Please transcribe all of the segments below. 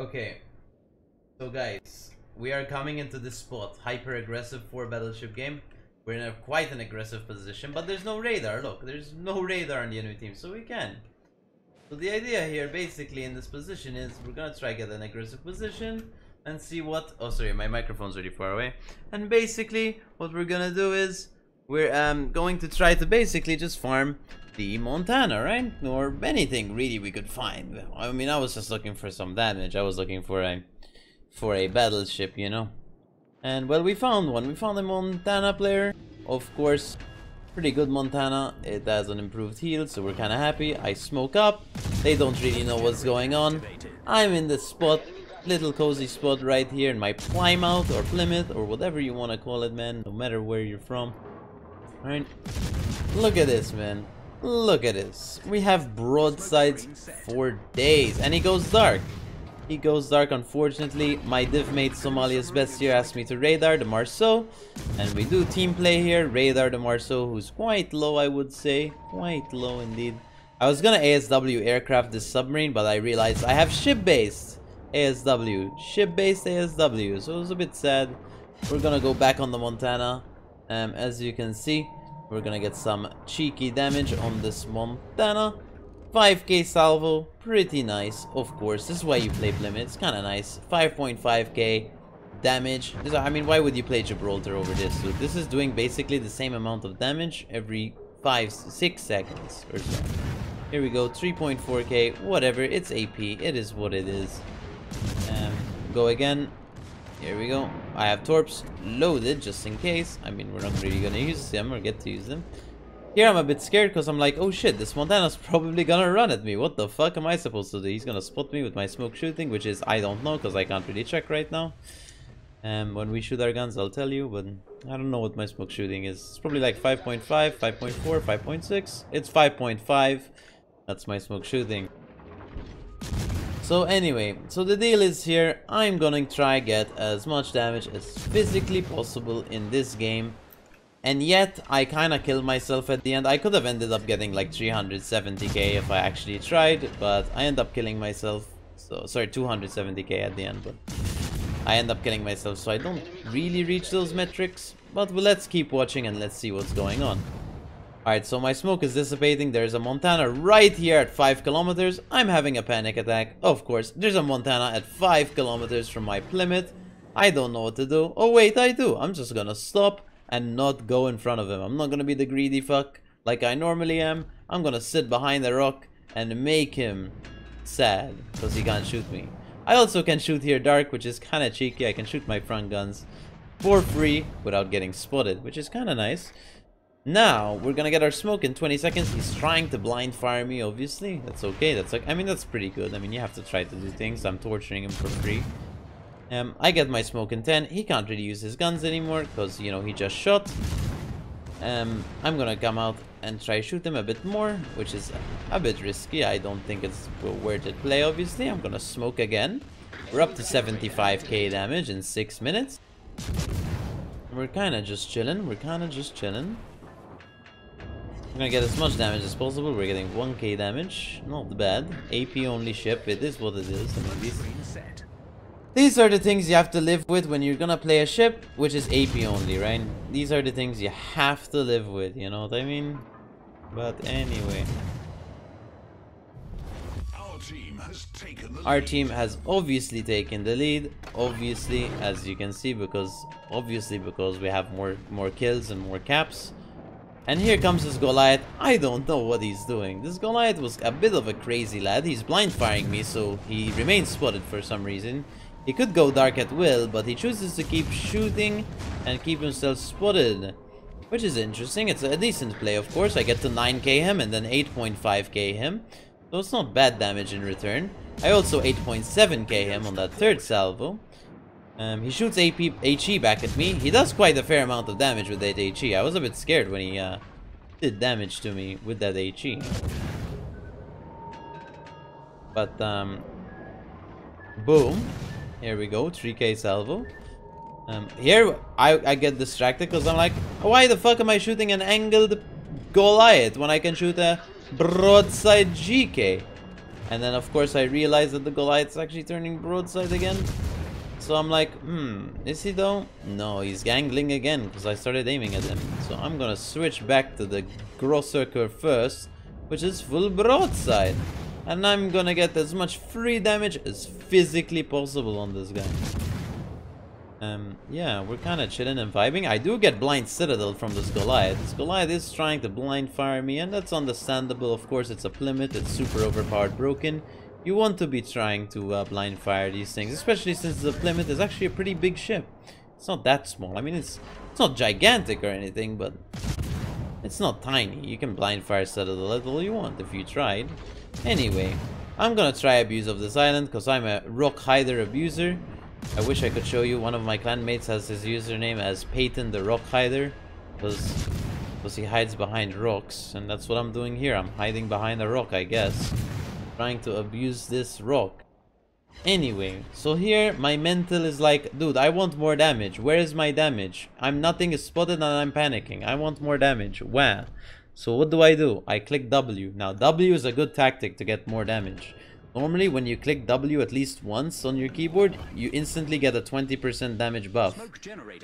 Okay, so guys, we are coming into this spot, hyper aggressive 4 battleship game. We're in quite an aggressive position, but there's no radar. Look, there's no radar on the enemy team, so we can. So the idea here, basically, in this position is we're gonna try get an aggressive position and see what. Oh, sorry, my microphone's really far away. And basically, what we're gonna do is we're going to try to basically just farm the Montana, right? Or anything really we could find. I mean, I was just looking for some damage. I was looking for a battleship, you know. And well, we found one. We found a Montana player. Of course, pretty good Montana. It has an improved heal, so we're kind of happy. I smoke up. They don't really know what's going on. I'm in the spot, little cozy spot right here in my Plymouth or Plymouth or whatever you want to call it, man. No matter where you're from. Alright. Look at this, man. Look at this. We have broadsides for days. And he goes dark. He goes dark, unfortunately. My div mate Somalia's best here asked me to radar the Marceau. And we do team play here. Radar the Marceau, who's quite low, I would say. Quite low indeed. I was gonna ASW aircraft this submarine, but I realized I have ship-based ASW. Ship-based ASW. So it was a bit sad. We're gonna go back on the Montana. As you can see, we're gonna get some cheeky damage on this Montana. 5k salvo, pretty nice. Of course, this is why you play Plymouth. It's kind of nice. 5.5k damage. I mean, why would you play Gibraltar over this? So this is doing basically the same amount of damage every 6 seconds or so. Here we go, 3.4k. Whatever, it's AP. It is what it is. Go again. Here we go. I have torps loaded just in case. I mean, we're not really gonna use them or get to use them. Here I'm a bit scared because I'm like, oh shit, this Montana's probably gonna run at me. What the fuck am I supposed to do? He's gonna spot me with my smoke shooting, which is, I don't know because I can't really check right now. When we shoot our guns, I'll tell you, but I don't know what my smoke shooting is. It's probably like 5.5, 5.4, 5.6. It's 5.5. That's my smoke shooting. So anyway, so the deal is here, I'm gonna try get as much damage as physically possible in this game. And yet, I kinda killed myself at the end. I could have ended up getting like 370k if I actually tried, but I end up killing myself. So, sorry, 270k at the end, but I end up killing myself, so I don't really reach those metrics. But well, let's keep watching and let's see what's going on. Alright, so my smoke is dissipating. There's a Montana right here at 5 kilometers. I'm having a panic attack. Of course, there's a Montana at 5 kilometers from my Plymouth. I don't know what to do. Oh wait, I do. I'm just gonna stop and not go in front of him. I'm not gonna be the greedy fuck like I normally am. I'm gonna sit behind the rock and make him sad because he can't shoot me. I also can shoot here dark, which is kind of cheeky. I can shoot my front guns for free without getting spotted, which is kind of nice. Now, we're gonna get our smoke in 20 seconds. He's trying to blind fire me, obviously. That's okay. That's like, I mean, that's pretty good. I mean, you have to try to do things. I'm torturing him for free. I get my smoke in 10. He can't really use his guns anymore because, you know, he just shot. I'm gonna come out and try shoot him a bit more, which is a bit risky. I don't think it's worth it play, obviously. I'm gonna smoke again. We're up to 75k damage in 6 minutes. We're kind of just chilling. We're kind of just chilling. We're gonna get as much damage as possible. We're getting 1k damage. Not bad. AP only ship. It is what it is. I mean, these are the things you have to live with when you're gonna play a ship, which is AP only, right? These are the things you have to live with, you know what I mean? But anyway. Our team has obviously taken the lead. Obviously, as you can see, because we have more kills and more caps. And here comes this Goliath. I don't know what he's doing. This Goliath was a bit of a crazy lad. He's blind firing me, so he remains spotted for some reason. He could go dark at will, but he chooses to keep shooting and keep himself spotted, which is interesting. It's a decent play, of course. I get to 9k him and then 8.5k him, so it's not bad damage in return. I also 8.7k him on that third salvo. He shoots HE back at me. He does quite a fair amount of damage with that HE. I was a bit scared when he did damage to me with that HE. But boom. Here we go, 3k salvo. Here I get distracted because I'm like, why the fuck am I shooting an angled Goliath when I can shoot a broadside GK? And then of course I realized that the Goliath's actually turning broadside again. So I'm like, is he though? No, he's gangling again because I started aiming at him. So I'm gonna switch back to the Grosserker first, which is full broadside. And I'm gonna get as much free damage as physically possible on this guy. Yeah, we're kind of chilling and vibing. I do get blind citadel from this Goliath. This Goliath is trying to blind fire me, and that's understandable. Of course, it's a Plymouth. It's super overpowered, broken. You want to be trying to blind fire these things, especially since the Plymouth is actually a pretty big ship. It's not that small. I mean, it's not gigantic or anything, but it's not tiny. You can blind fire citadel at all you want if you tried. Anyway, I'm gonna try abuse of this island because I'm a rock hider abuser. I wish I could show you. One of my clanmates has his username as Peyton the Rock Hider, because he hides behind rocks, and that's what I'm doing here. I'm hiding behind a rock, I guess, trying to abuse this rock. Anyway, so here my mental is like, dude, I want more damage. Where is my damage? Nothing is spotted and I'm panicking. I want more damage. Wow. So what do? I click W. Now W is a good tactic to get more damage. Normally, when you click W at least once on your keyboard, you instantly get a 20% damage buff.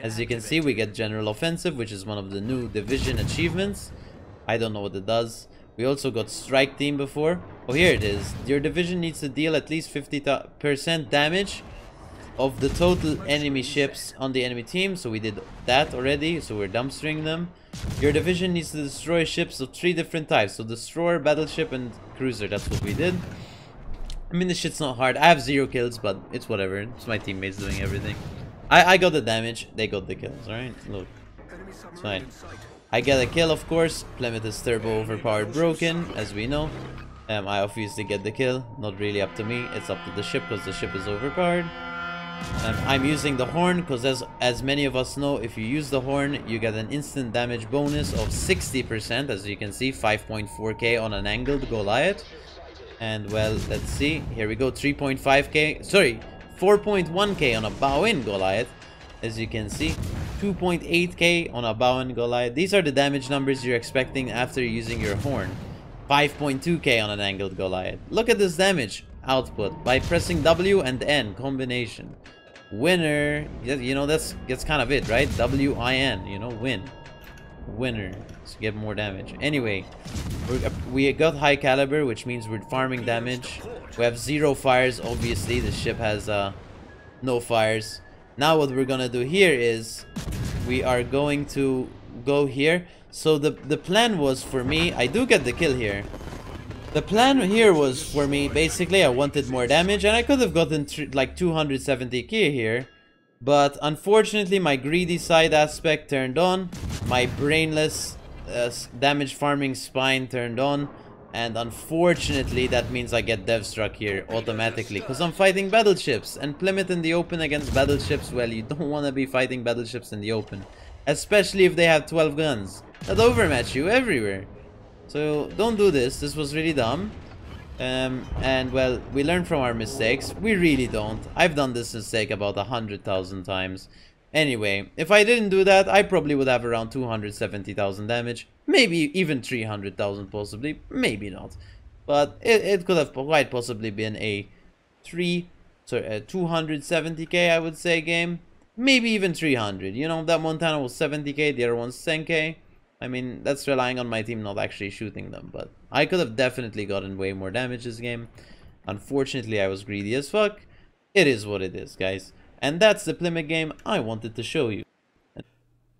As you can see, we get General Offensive, which is one of the new division achievements. I don't know what it does. We also got Strike Team before. Oh, here it is. Your division needs to deal at least 50% damage of the total enemy ships on the enemy team. So we did that already, so we're dumpstering them. Your division needs to destroy ships of 3 different types. So Destroyer, Battleship, and Cruiser. That's what we did. I mean, this shit's not hard. I have 0 kills, but it's whatever. It's my teammates doing everything. I got the damage. They got the kills, alright? Look. It's fine. I get a kill, of course. Plymouth is turbo overpowered broken, as we know. I obviously get the kill. Not really up to me. It's up to the ship, because the ship is overpowered. I'm using the horn, because as many of us know, if you use the horn, you get an instant damage bonus of 60%. As you can see, 5.4k on an angled Goliath. And well, let's see. Here we go. 3.5k. Sorry, 4.1k on a bow-in Goliath. As you can see, 2.8k on a bow-in Goliath. These are the damage numbers you're expecting after using your horn. 5.2k on an angled Goliath. Look at this damage output by pressing W and N combination. Winner. You know, that's kind of it, right? W-I-N. You know, win. Winner to get more damage. Anyway, we got high caliber, which means we're farming damage. We have 0 fires. Obviously the ship has no fires. Now what we're gonna do here is we are going to go here. So the plan was for me, I do get the kill here. The plan here was for me, basically I wanted more damage, and I could have gotten like 270k here. But unfortunately my greedy side aspect turned on, my brainless damage farming spine turned on, and unfortunately that means I get dev struck here automatically because I'm fighting battleships, and Plymouth in the open against battleships, well, you don't want to be fighting battleships in the open, especially if they have 12 guns that overmatch you everywhere. So don't do this. This was really dumb. And well, we learn from our mistakes. We really don't. I've done this mistake about 100,000 times. Anyway, if I didn't do that, I probably would have around 270,000 damage. Maybe even 300,000 possibly. Maybe not. But it could have quite possibly been a 270k, I would say, game. Maybe even 300. You know, that Montana was 70k, the other one's 10k. I mean, that's relying on my team not actually shooting them, but I could have definitely gotten way more damage this game. Unfortunately, I was greedy as fuck. It is what it is, guys. And that's the Plymouth game I wanted to show you.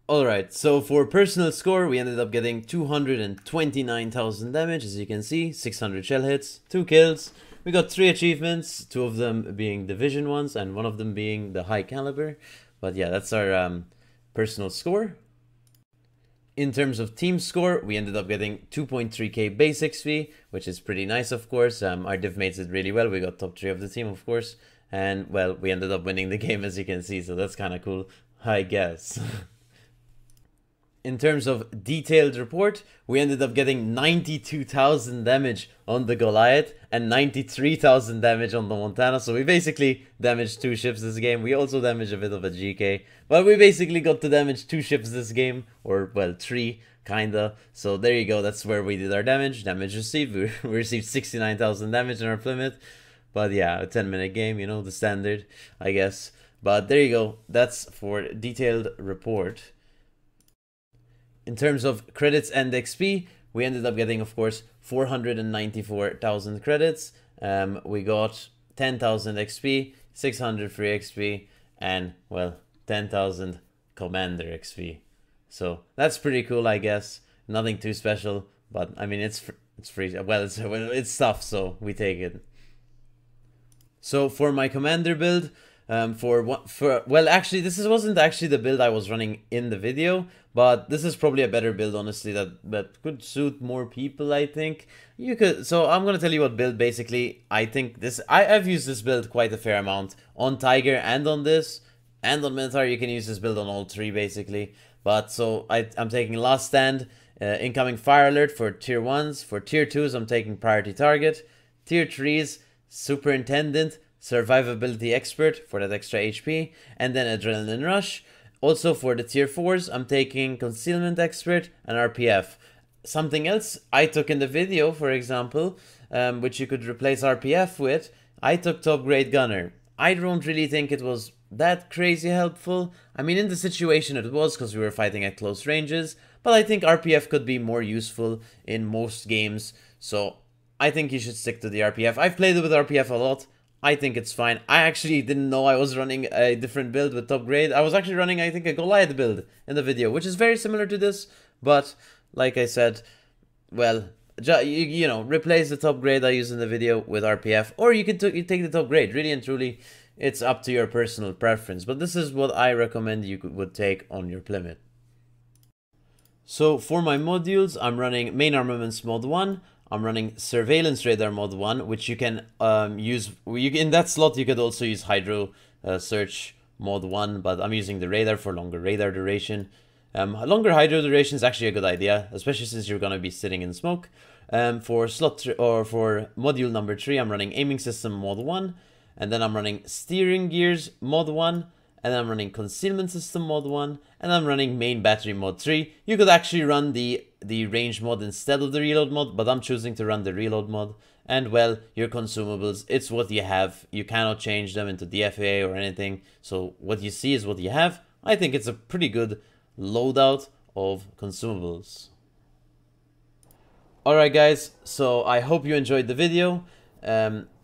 Alright, so for personal score, we ended up getting 229,000 damage, as you can see, 600 shell hits, 2 kills. We got 3 achievements, 2 of them being division ones, and 1 of them being the high caliber. But yeah, that's our personal score. In terms of team score, we ended up getting 2.3k base XP, which is pretty nice, of course. Our div mates did really well. We got top 3 of the team, of course. And, well, we ended up winning the game, as you can see, so that's kind of cool, I guess. In terms of detailed report, we ended up getting 92,000 damage on the Goliath and 93,000 damage on the Montana. So we basically damaged 2 ships this game. We also damaged a bit of a GK. But we basically got to damage 2 ships this game. Or, well, 3 kinda. So there you go, that's where we did our damage. Damage received, we received 69,000 damage in our Plymouth. But yeah, a 10-minute game, you know, the standard, I guess. But there you go, that's for detailed report. In terms of credits and XP, we ended up getting, of course, 494,000 credits. We got 10,000 XP, 600 free XP, and, well, 10,000 Commander XP. So that's pretty cool, I guess. Nothing too special, but I mean, it's free. Well, it's stuff, so we take it. So for my Commander build, well, actually, wasn't actually the build I was running in the video, but this is probably a better build, honestly, that could suit more people, I think. So I'm gonna tell you what build, basically. I think I've used this build quite a fair amount on Tiger and on this, and on Minotaur. You can use this build on all three, basically. But so I'm taking Last Stand, incoming Fire Alert for tier 1s. For tier 2s, I'm taking Priority Target. Tier 3s, Superintendent, Survivability Expert for that extra HP, and then Adrenaline Rush. Also for the tier 4s, I'm taking Concealment Expert and RPF. Something else I took in the video, for example, which you could replace RPF with, I took Top Grade Gunner. I don't really think it was that crazy helpful. I mean, in the situation it was, because we were fighting at close ranges, but I think RPF could be more useful in most games, so I think you should stick to the RPF. I've played with RPF a lot. I think it's fine. I actually didn't know I was running a different build with Top Grade. I was actually running, I think, a Goliath build in the video, which is very similar to this, but like I said, well, you know, replace the Top Grade I use in the video with RPF, or you can take the Top Grade. Really and truly, it's up to your personal preference, but this is what I recommend you would take on your Plymouth. So for my modules, I'm running Main Armaments Mod 1, I'm running Surveillance Radar Mod 1, which you can use, in that slot you could also use Hydro Search Mod 1, but I'm using the radar for longer radar duration. Longer hydro duration is actually a good idea, especially since you're going to be sitting in smoke. For module number 3, I'm running Aiming System Mod 1, and then I'm running Steering Gears Mod 1, and then I'm running Concealment System Mod 1, and I'm running Main Battery Mod 3. You could actually run the range mod instead of the reload mod, but I'm choosing to run the reload mod. And well, your consumables, it's what you have. You cannot change them into DFA or anything, so what you see is what you have. I think it's a pretty good loadout of consumables. Alright guys, so I hope you enjoyed the video.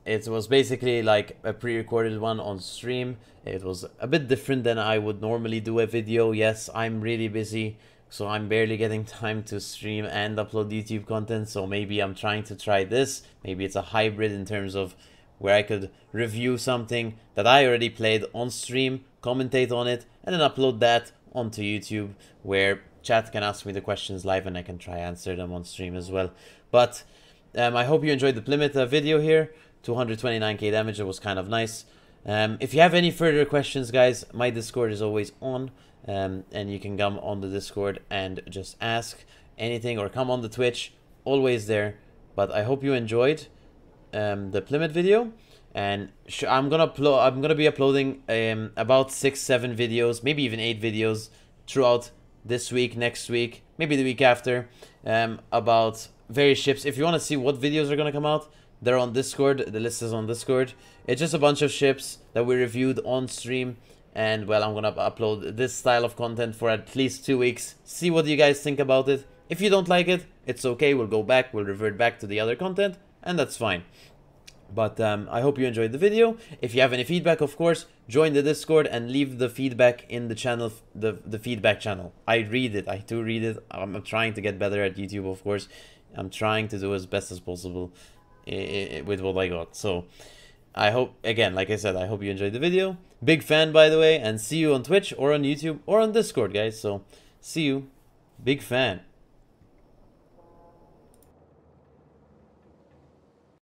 It was basically like a pre-recorded one on stream. It was a bit different than I would normally do a video. Yes, I'm really busy, so I'm barely getting time to stream and upload YouTube content, so maybe I'm trying to try this. Maybe it's a hybrid in terms of where I could review something that I already played on stream, commentate on it, and then upload that onto YouTube, where chat can ask me the questions live and I can try answer them on stream as well. But I hope you enjoyed the Plymouth video here. 229k damage, it was kind of nice. If you have any further questions, guys, my Discord is always on, and you can come on the Discord and just ask anything, or come on the Twitch, always there. But I hope you enjoyed the Plymouth video, and I'm gonna be uploading about 6-7 videos, maybe even 8 videos throughout this week, next week, maybe the week after, about various ships. If you want to see what videos are gonna come out, they're on Discord. The list is on Discord. It's just a bunch of ships that we reviewed on stream, and well, I'm gonna upload this style of content for at least 2 weeks. See what you guys think about it. If you don't like it, it's okay. We'll go back, we'll revert back to the other content, and that's fine. But I hope you enjoyed the video. If you have any feedback, of course, join the Discord and leave the feedback in the channel, the feedback channel. I read it. I do read it. I'm trying to get better at YouTube, of course. I'm trying to do as best as possible with what I got. So I hope, again, like I said, I hope you enjoyed the video. Big fan, by the way, and see you on Twitch or on YouTube or on Discord, guys. So see you. Big fan.